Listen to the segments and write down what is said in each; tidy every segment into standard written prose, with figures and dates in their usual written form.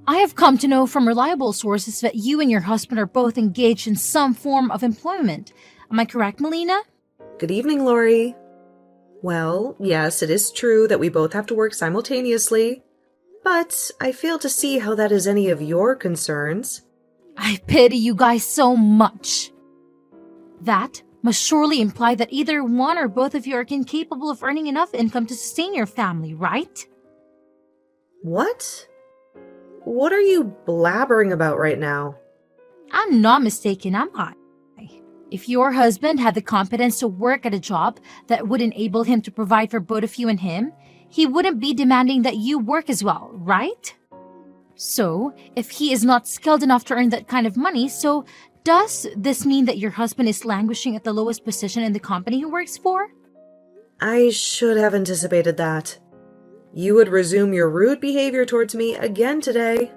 I have come to know from reliable sources that you and your husband are both engaged in some form of employment. Am I correct, Melina? Good evening, Lori. Well, yes, it is true that we both have to work simultaneously, but I fail to see how that is any of your concerns. I pity you guys so much. That must surely imply that either one or both of you are incapable of earning enough income to sustain your family, right? What? What are you blabbering about right now? I'm not mistaken, am I? If your husband had the competence to work at a job that would enable him to provide for both of you and him, he wouldn't be demanding that you work as well, right? So, if he is not skilled enough to earn that kind of money, so does this mean that your husband is languishing at the lowest position in the company he works for? I should have anticipated that. You would resume your rude behavior towards me again today.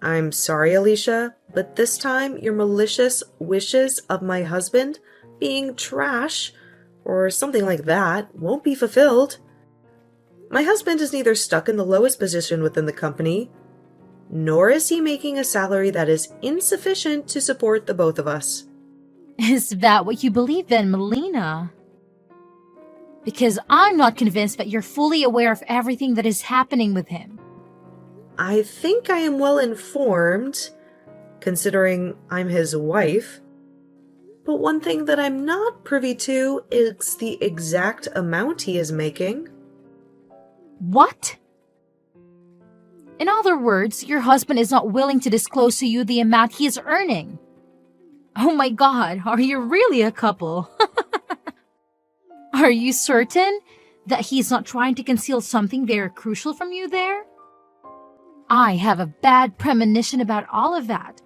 I'm sorry, Alicia, but this time your malicious wishes of my husband being trash, or something like that, won't be fulfilled. My husband is neither stuck in the lowest position within the company, nor is he making a salary that is insufficient to support the both of us. Is that what you believe in, Melina? Because I'm not convinced that you're fully aware of everything that is happening with him. I think I am well informed, considering I'm his wife. But one thing that I'm not privy to is the exact amount he is making. What? In other words, your husband is not willing to disclose to you the amount he is earning. Oh my god, are you really a couple? Are you certain that he's not trying to conceal something very crucial from you there? I have a bad premonition about all of that.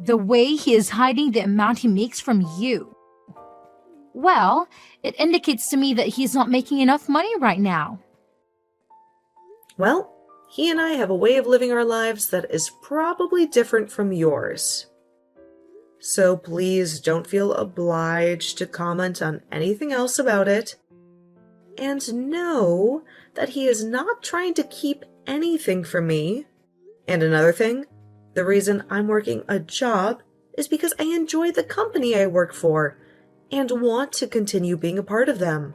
The way he is hiding the amount he makes from you. Well, it indicates to me that he's not making enough money right now. Well, he and I have a way of living our lives that is probably different from yours. So please don't feel obliged to comment on anything else about it. And know that he is not trying to keep anything from me. And another thing, the reason I'm working a job is because I enjoy the company I work for and want to continue being a part of them.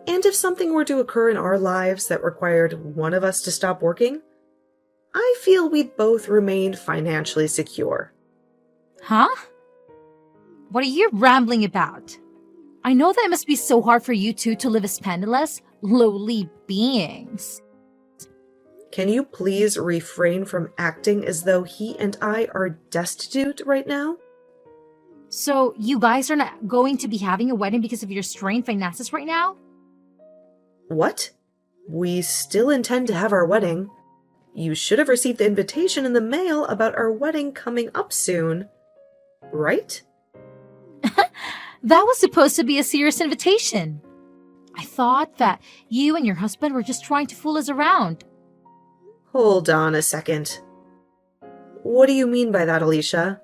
And if something were to occur in our lives that required one of us to stop working, I feel we'd both remain financially secure. Huh? What are you rambling about? I know that it must be so hard for you two to live as penniless, lowly beings. Can you please refrain from acting as though he and I are destitute right now? So, you guys are not going to be having a wedding because of your strained finances right now? What? We still intend to have our wedding. You should have received the invitation in the mail about our wedding coming up soon. Right? That was supposed to be a serious invitation. I thought that you and your husband were just trying to fool us around. Hold on a second. What do you mean by that, Alicia?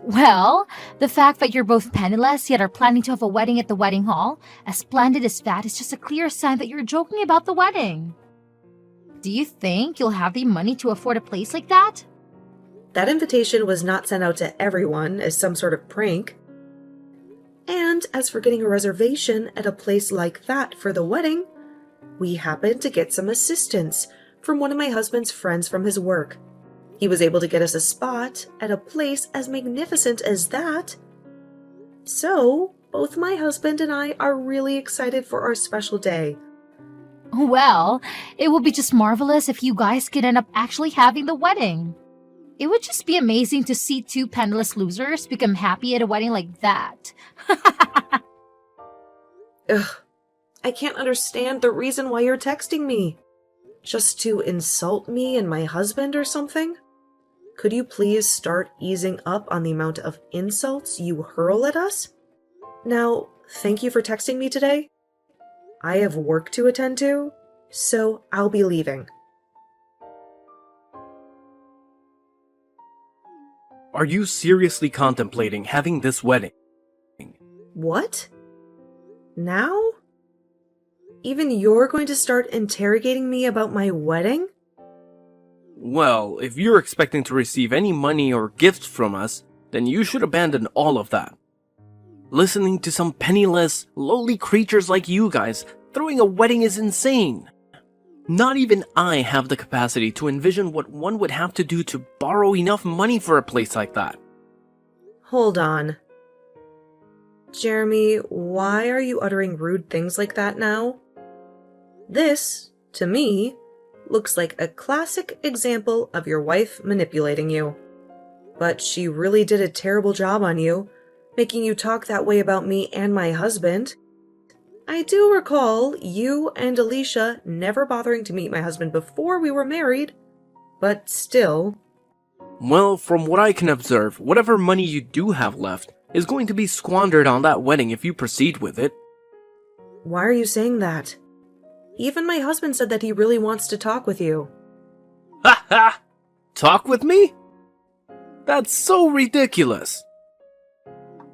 Well, the fact that you're both penniless yet are planning to have a wedding at the wedding hall, as splendid as that, is just a clear sign that you're joking about the wedding. Do you think you'll have the money to afford a place like that? That invitation was not sent out to everyone as some sort of prank. And as for getting a reservation at a place like that for the wedding, we happened to get some assistance from one of my husband's friends from his work. He was able to get us a spot at a place as magnificent as that. So, both my husband and I are really excited for our special day. Well, it would be just marvelous if you guys could end up actually having the wedding. It would just be amazing to see two penniless losers become happy at a wedding like that. Ugh, I can't understand the reason why you're texting me. Just to insult me and my husband or something? Could you please start easing up on the amount of insults you hurl at us? Now, thank you for texting me today. I have work to attend to, so I'll be leaving. Are you seriously contemplating having this wedding? What? Now? Even you're going to start interrogating me about my wedding? Well, if you're expecting to receive any money or gifts from us, then you should abandon all of that. Listening to some penniless, lowly creatures like you guys throwing a wedding is insane. Not even I have the capacity to envision what one would have to do to borrow enough money for a place like that. Hold on. Jeremy, why are you uttering rude things like that now? This, to me, looks like a classic example of your wife manipulating you. But she really did a terrible job on you, making you talk that way about me and my husband. I do recall you and Alicia never bothering to meet my husband before we were married, but still. Well, from what I can observe, whatever money you do have left is going to be squandered on that wedding if you proceed with it. Why are you saying that? Even my husband said that he really wants to talk with you. Ha ha! Talk with me? That's so ridiculous.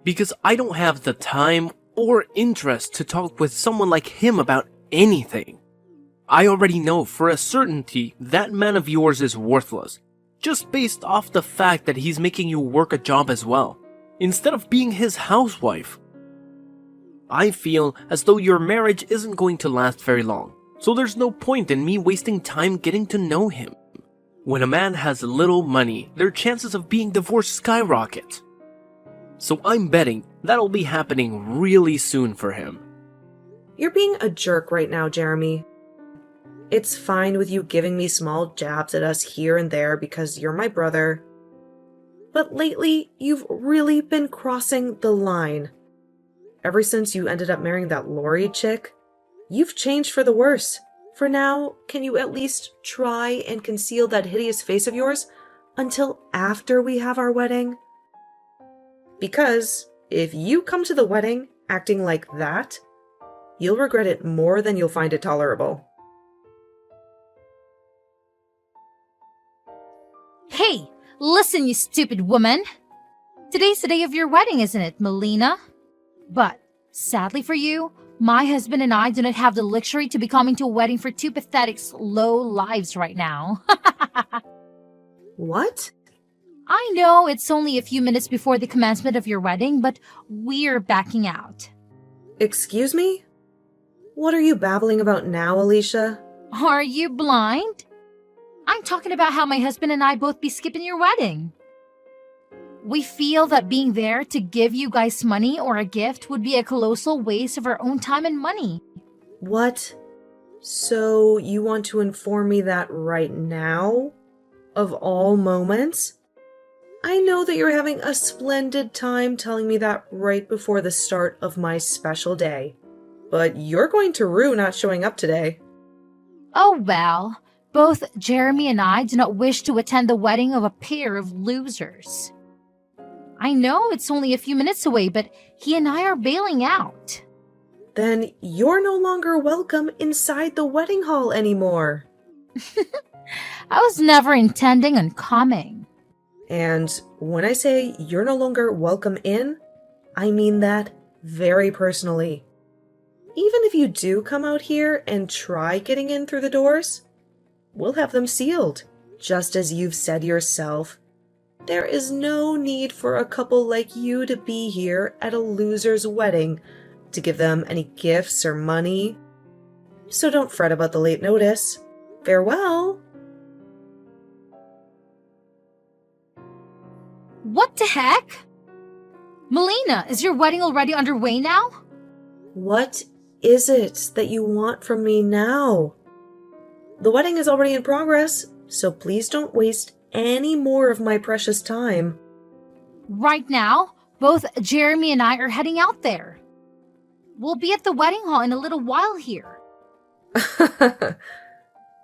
Because I don't have the time or interest to talk with someone like him about anything. I already know for a certainty that man of yours is worthless, just based off the fact that he's making you work a job as well, instead of being his housewife. I feel as though your marriage isn't going to last very long, so there's no point in me wasting time getting to know him. When a man has little money, their chances of being divorced skyrocket. So I'm betting that'll be happening really soon for him. You're being a jerk right now, Jeremy. It's fine with you giving me small jabs at us here and there because you're my brother. But lately, you've really been crossing the line. Ever since you ended up marrying that Lori chick, you've changed for the worse. For now, can you at least try and conceal that hideous face of yours until after we have our wedding? Because if you come to the wedding acting like that, you'll regret it more than you'll find it tolerable. Hey, listen, you stupid woman. Today's the day of your wedding, isn't it, Melina? But, sadly for you, my husband and I do not have the luxury to be coming to a wedding for two pathetic, low lives right now. What? I know it's only a few minutes before the commencement of your wedding, but we're backing out. Excuse me? What are you babbling about now, Alicia? Are you blind? I'm talking about how my husband and I both be skipping your wedding. We feel that being there to give you guys money or a gift would be a colossal waste of our own time and money. What? So you want to inform me that right now? Of all moments? I know that you're having a splendid time telling me that right before the start of my special day. But you're going to rue not showing up today. Oh well, both Jeremy and I do not wish to attend the wedding of a pair of losers. I know it's only a few minutes away, but he and I are bailing out. Then you're no longer welcome inside the wedding hall anymore. I was never intending on coming. And when I say you're no longer welcome in, I mean that very personally. Even if you do come out here and try getting in through the doors, we'll have them sealed, just as you've said yourself. There is no need for a couple like you to be here at a loser's wedding to give them any gifts or money. So don't fret about the late notice. Farewell. What the heck? Melina, is your wedding already underway now? What is it that you want from me now? The wedding is already in progress, so please don't waste any more of my precious time. Right now, both Jeremy and I are heading out there. We'll be at the wedding hall in a little while here.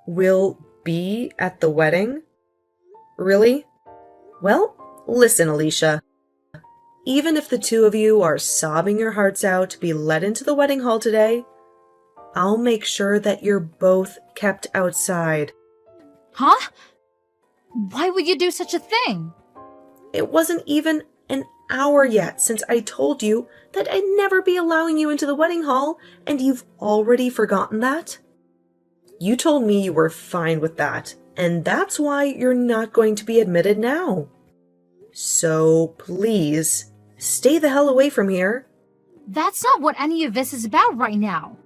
Will be at the wedding? Really? Well, listen, Alicia. Even if the two of you are sobbing your hearts out to be let into the wedding hall today, I'll make sure that you're both kept outside. Huh? Why would you do such a thing? It wasn't even an hour yet since I told you that I'd never be allowing you into the wedding hall, and you've already forgotten that? You told me you were fine with that, and that's why you're not going to be admitted now. So please, stay the hell away from here. That's not what any of this is about right now.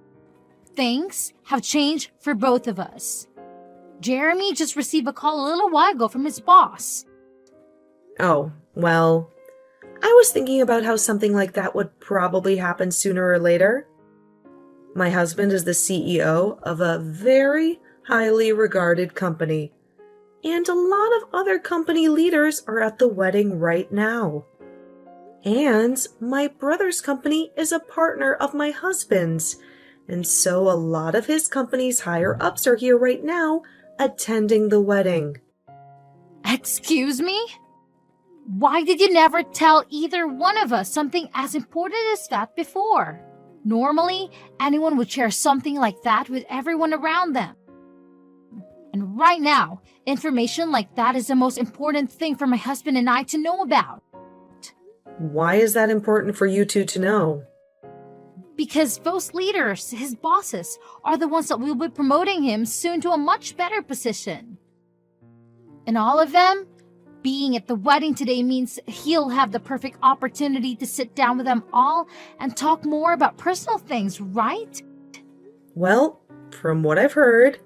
Things have changed for both of us. Jeremy just received a call a little while ago from his boss. Oh, well, I was thinking about how something like that would probably happen sooner or later. My husband is the CEO of a very highly regarded company, and a lot of other company leaders are at the wedding right now. And my brother's company is a partner of my husband's, and so a lot of his company's higher-ups are here right now attending the wedding. Excuse me? Why did you never tell either one of us something as important as that before? Normally, anyone would share something like that with everyone around them. And right now, information like that is the most important thing for my husband and I to know about. Why is that important for you two to know? Because those leaders, his bosses, are the ones that will be promoting him soon to a much better position. And all of them, being at the wedding today means he'll have the perfect opportunity to sit down with them all and talk more about personal things, right? Well, from what I've heard,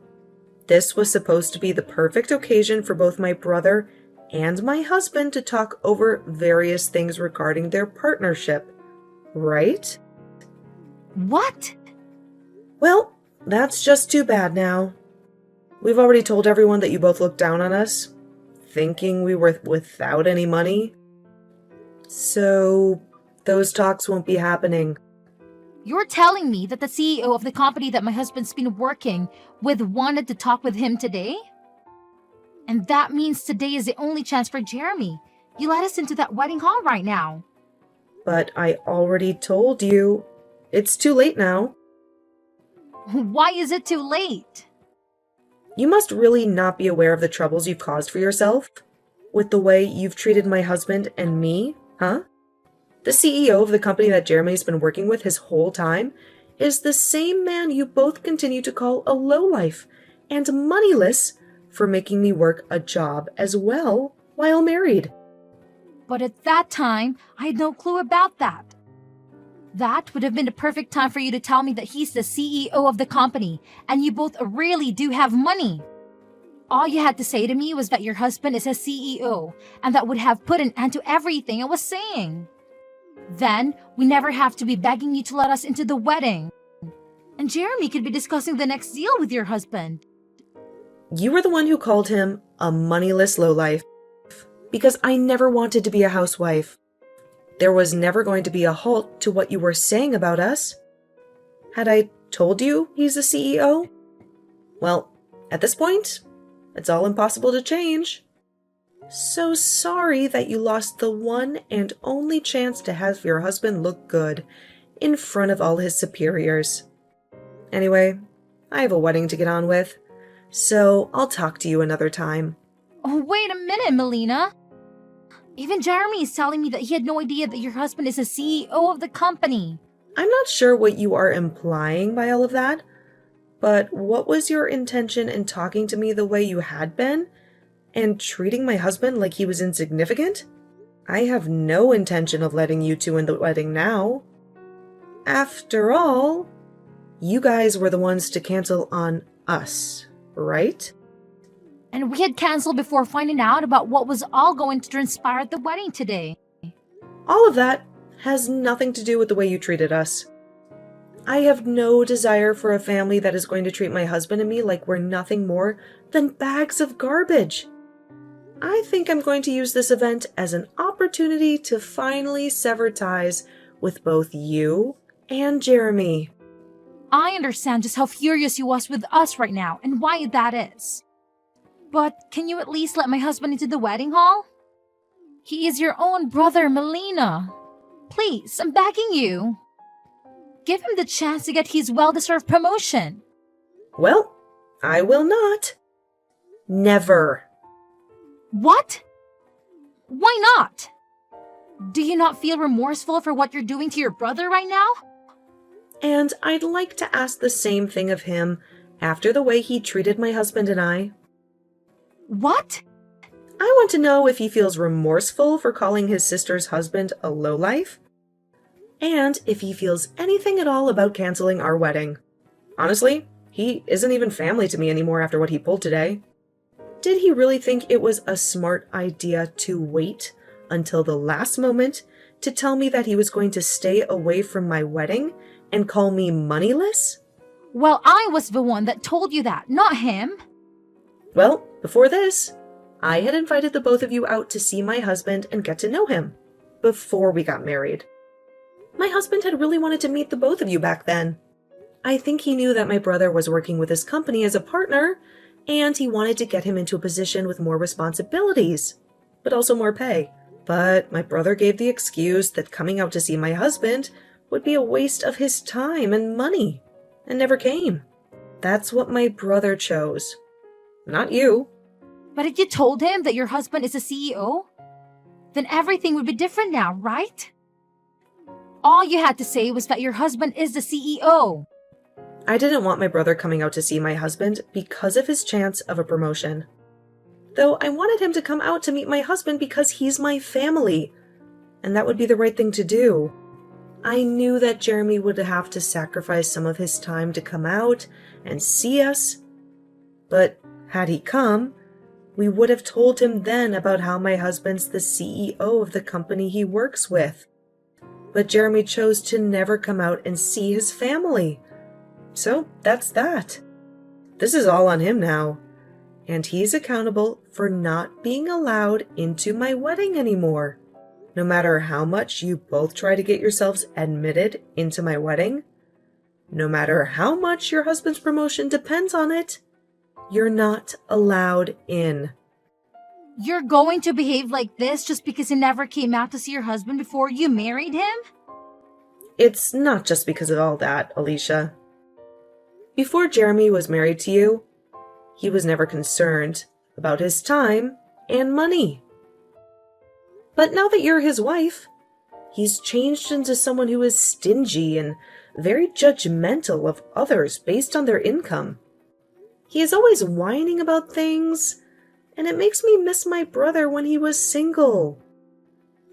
this was supposed to be the perfect occasion for both my brother and my husband to talk over various things regarding their partnership, right? What? Well, that's just too bad now. We've already told everyone that you both looked down on us, thinking we were without any money. So, those talks won't be happening. You're telling me that the CEO of the company that my husband's been working with wanted to talk with him today? And that means today is the only chance for Jeremy. You let us into that wedding hall right now. But I already told you. It's too late now. Why is it too late? You must really not be aware of the troubles you've caused for yourself with the way you've treated my husband and me, huh? The CEO of the company that Jeremy's been working with his whole time is the same man you both continue to call a lowlife and moneyless for making me work a job as well while married. But at that time, I had no clue about that. That would have been the perfect time for you to tell me that he's the CEO of the company and you both really do have money. All you had to say to me was that your husband is a CEO and that would have put an end to everything I was saying. Then we never have to be begging you to let us into the wedding. And Jeremy could be discussing the next deal with your husband. You were the one who called him a moneyless lowlife because I never wanted to be a housewife. There was never going to be a halt to what you were saying about us. Had I told you he's the CEO? Well, at this point, it's all impossible to change. So sorry that you lost the one and only chance to have your husband look good in front of all his superiors. Anyway, I have a wedding to get on with, so I'll talk to you another time. Oh, wait a minute, Melina. Even Jeremy is telling me that he had no idea that your husband is the CEO of the company. I'm not sure what you are implying by all of that, but what was your intention in talking to me the way you had been and treating my husband like he was insignificant? I have no intention of letting you two in the wedding now. After all, you guys were the ones to cancel on us, right? And we had canceled before finding out about what was all going to transpire at the wedding today. All of that has nothing to do with the way you treated us. I have no desire for a family that is going to treat my husband and me like we're nothing more than bags of garbage. I think I'm going to use this event as an opportunity to finally sever ties with both you and Jeremy. I understand just how furious you was with us right now and why that is. But can you at least let my husband into the wedding hall? He is your own brother, Melina. Please, I'm begging you. Give him the chance to get his well-deserved promotion. Well, I will not. Never. What? Why not? Do you not feel remorseful for what you're doing to your brother right now? And I'd like to ask the same thing of him after the way he treated my husband and I. What? I want to know if he feels remorseful for calling his sister's husband a lowlife, and if he feels anything at all about canceling our wedding. Honestly, he isn't even family to me anymore after what he pulled today. Did he really think it was a smart idea to wait until the last moment to tell me that he was going to stay away from my wedding and call me moneyless? Well, I was the one that told you that, not him. Well, before this, I had invited the both of you out to see my husband and get to know him before we got married. My husband had really wanted to meet the both of you back then. I think he knew that my brother was working with his company as a partner, and he wanted to get him into a position with more responsibilities, but also more pay. But my brother gave the excuse that coming out to see my husband would be a waste of his time and money, and never came. That's what my brother chose. Not you. But if you told him that your husband is a CEO, then everything would be different now, right? All you had to say was that your husband is the CEO. I didn't want my brother coming out to see my husband because of his chance of a promotion. Though I wanted him to come out to meet my husband because he's my family, and that would be the right thing to do. I knew that Jeremy would have to sacrifice some of his time to come out and see us, but had he come, we would have told him then about how my husband's the CEO of the company he works with. But Jeremy chose to never come out and see his family. So that's that. This is all on him now. And he's accountable for not being allowed into my wedding anymore. No matter how much you both try to get yourselves admitted into my wedding, no matter how much your husband's promotion depends on it, you're not allowed in. You're going to behave like this just because you never came out to see your husband before you married him? It's not just because of all that, Alicia. Before Jeremy was married to you, he was never concerned about his time and money. But now that you're his wife, he's changed into someone who is stingy and very judgmental of others based on their income. He is always whining about things, and it makes me miss my brother when he was single.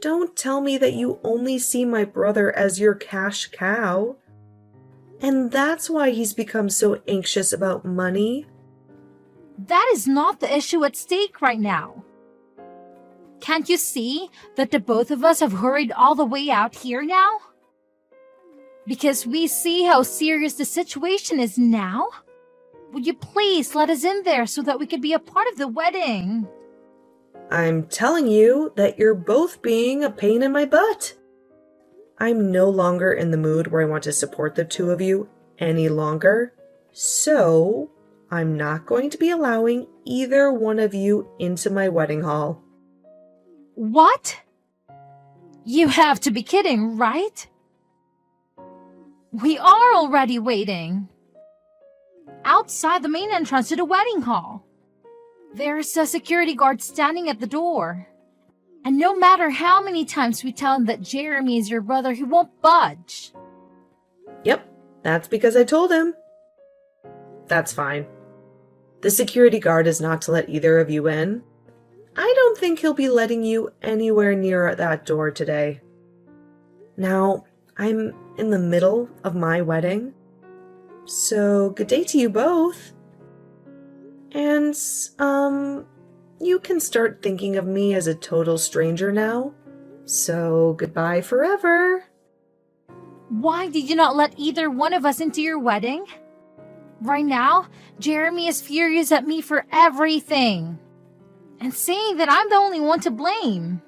Don't tell me that you only see my brother as your cash cow. And that's why he's become so anxious about money. That is not the issue at stake right now. Can't you see that the both of us have hurried all the way out here now? Because we see how serious the situation is now? Would you please let us in there so that we could be a part of the wedding? I'm telling you that you're both being a pain in my butt. I'm no longer in the mood where I want to support the two of you any longer, so I'm not going to be allowing either one of you into my wedding hall. What? You have to be kidding, right? We are already waiting. Outside the main entrance to the wedding hall. There's a security guard standing at the door. And no matter how many times we tell him that Jeremy is your brother, he won't budge. Yep, that's because I told him. That's fine. The security guard is not to let either of you in. I don't think he'll be letting you anywhere near that door today. Now, I'm in the middle of my wedding, so good day to you both. And, you can start thinking of me as a total stranger now. So goodbye forever. Why did you not let either one of us into your wedding? Right now, Jeremy is furious at me for everything. And saying that I'm the only one to blame.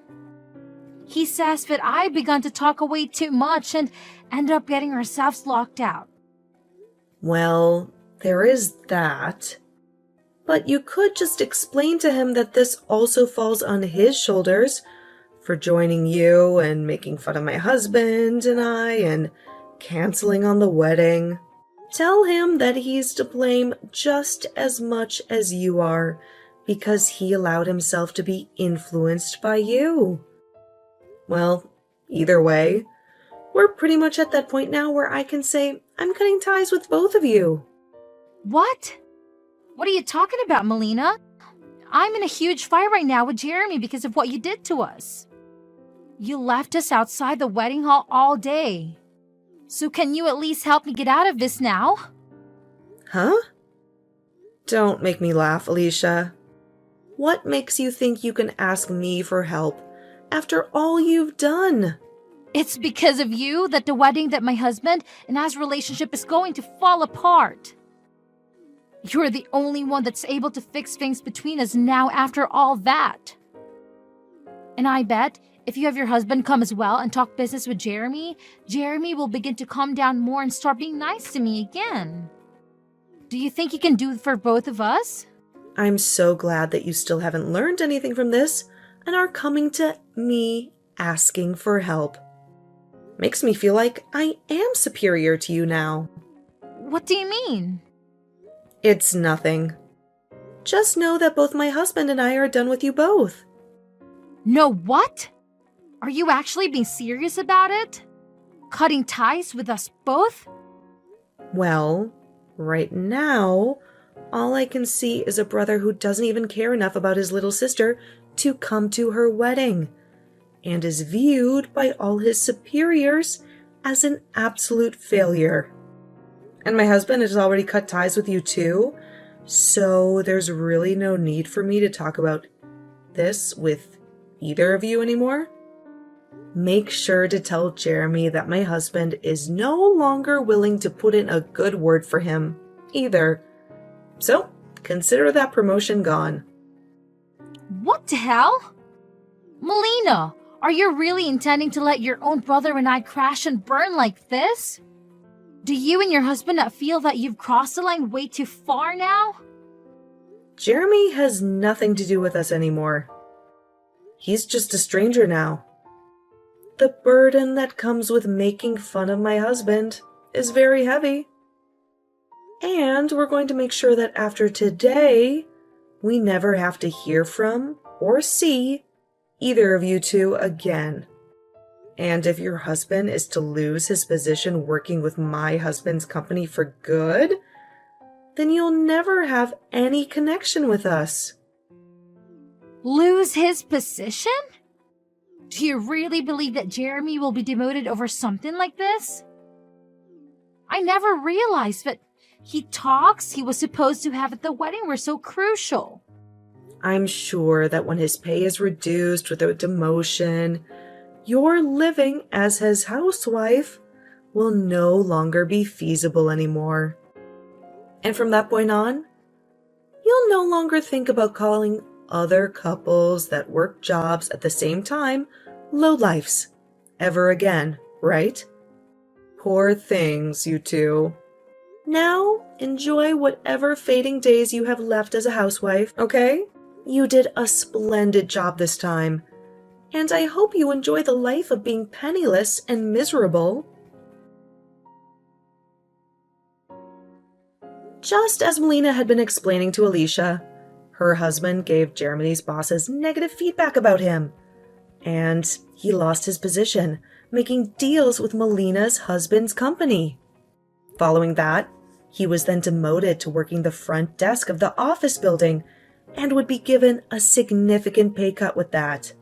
He says that I begun to talk away too much and end up getting ourselves locked out. Well, there is that. But you could just explain to him that this also falls on his shoulders for joining you and making fun of my husband and I and canceling on the wedding. Tell him that he's to blame just as much as you are because he allowed himself to be influenced by you. Well, either way, we're pretty much at that point now where I can say I'm cutting ties with both of you. What? What are you talking about, Melina? I'm in a huge fight right now with Jeremy because of what you did to us. You left us outside the wedding hall all day. So can you at least help me get out of this now? Huh? Don't make me laugh, Alicia. What makes you think you can ask me for help after all you've done? It's because of you that the wedding that my husband and I's relationship is going to fall apart. You're the only one that's able to fix things between us now after all that. And I bet if you have your husband come as well and talk business with Jeremy, Jeremy will begin to calm down more and start being nice to me again. Do you think you can do it for both of us? I'm so glad that you still haven't learned anything from this and are coming to me asking for help. Makes me feel like I am superior to you now. What do you mean? It's nothing. Just know that both my husband and I are done with you both. No, what? Are you actually being serious about it? Cutting ties with us both? Well, right now, all I can see is a brother who doesn't even care enough about his little sister to come to her wedding, and is viewed by all his superiors as an absolute failure. And my husband has already cut ties with you too, so there's really no need for me to talk about this with either of you anymore. Make sure to tell Jeremy that my husband is no longer willing to put in a good word for him either. So, consider that promotion gone. What the hell? Melina, are you really intending to let your own brother and I crash and burn like this? Do you and your husband not feel that you've crossed the line way too far now? Jeremy has nothing to do with us anymore. He's just a stranger now. The burden that comes with making fun of my husband is very heavy. And we're going to make sure that after today, we never have to hear from or see either of you two again. And if your husband is to lose his position working with my husband's company for good, then you'll never have any connection with us. Lose his position? Do you really believe that Jeremy will be demoted over something like this? I never realized that talks he was supposed to have at the wedding were so crucial. I'm sure that when his pay is reduced with a demotion, your living as his housewife will no longer be feasible anymore. And from that point on, you'll no longer think about calling other couples that work jobs at the same time lowlifes ever again, right? Poor things, you two. Now, enjoy whatever fading days you have left as a housewife, okay? You did a splendid job this time, and I hope you enjoy the life of being penniless and miserable. Just as Melina had been explaining to Alicia, her husband gave Jeremy's bosses negative feedback about him, and he lost his position, making deals with Melina's husband's company. Following that, he was then demoted to working the front desk of the office building and would be given a significant pay cut with that.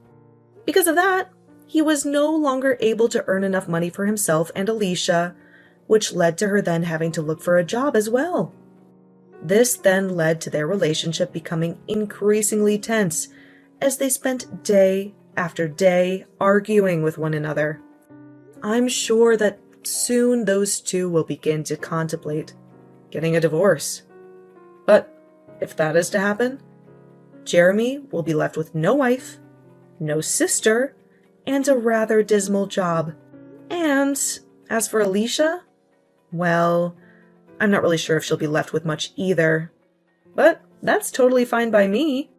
Because of that, he was no longer able to earn enough money for himself and Alicia, which led to her then having to look for a job as well. This then led to their relationship becoming increasingly tense as they spent day after day arguing with one another. I'm sure that soon those two will begin to contemplate getting a divorce. But if that is to happen, Jeremy will be left with no wife, no sister, and a rather dismal job. And as for Alicia, well, I'm not really sure if she'll be left with much either. But that's totally fine by me.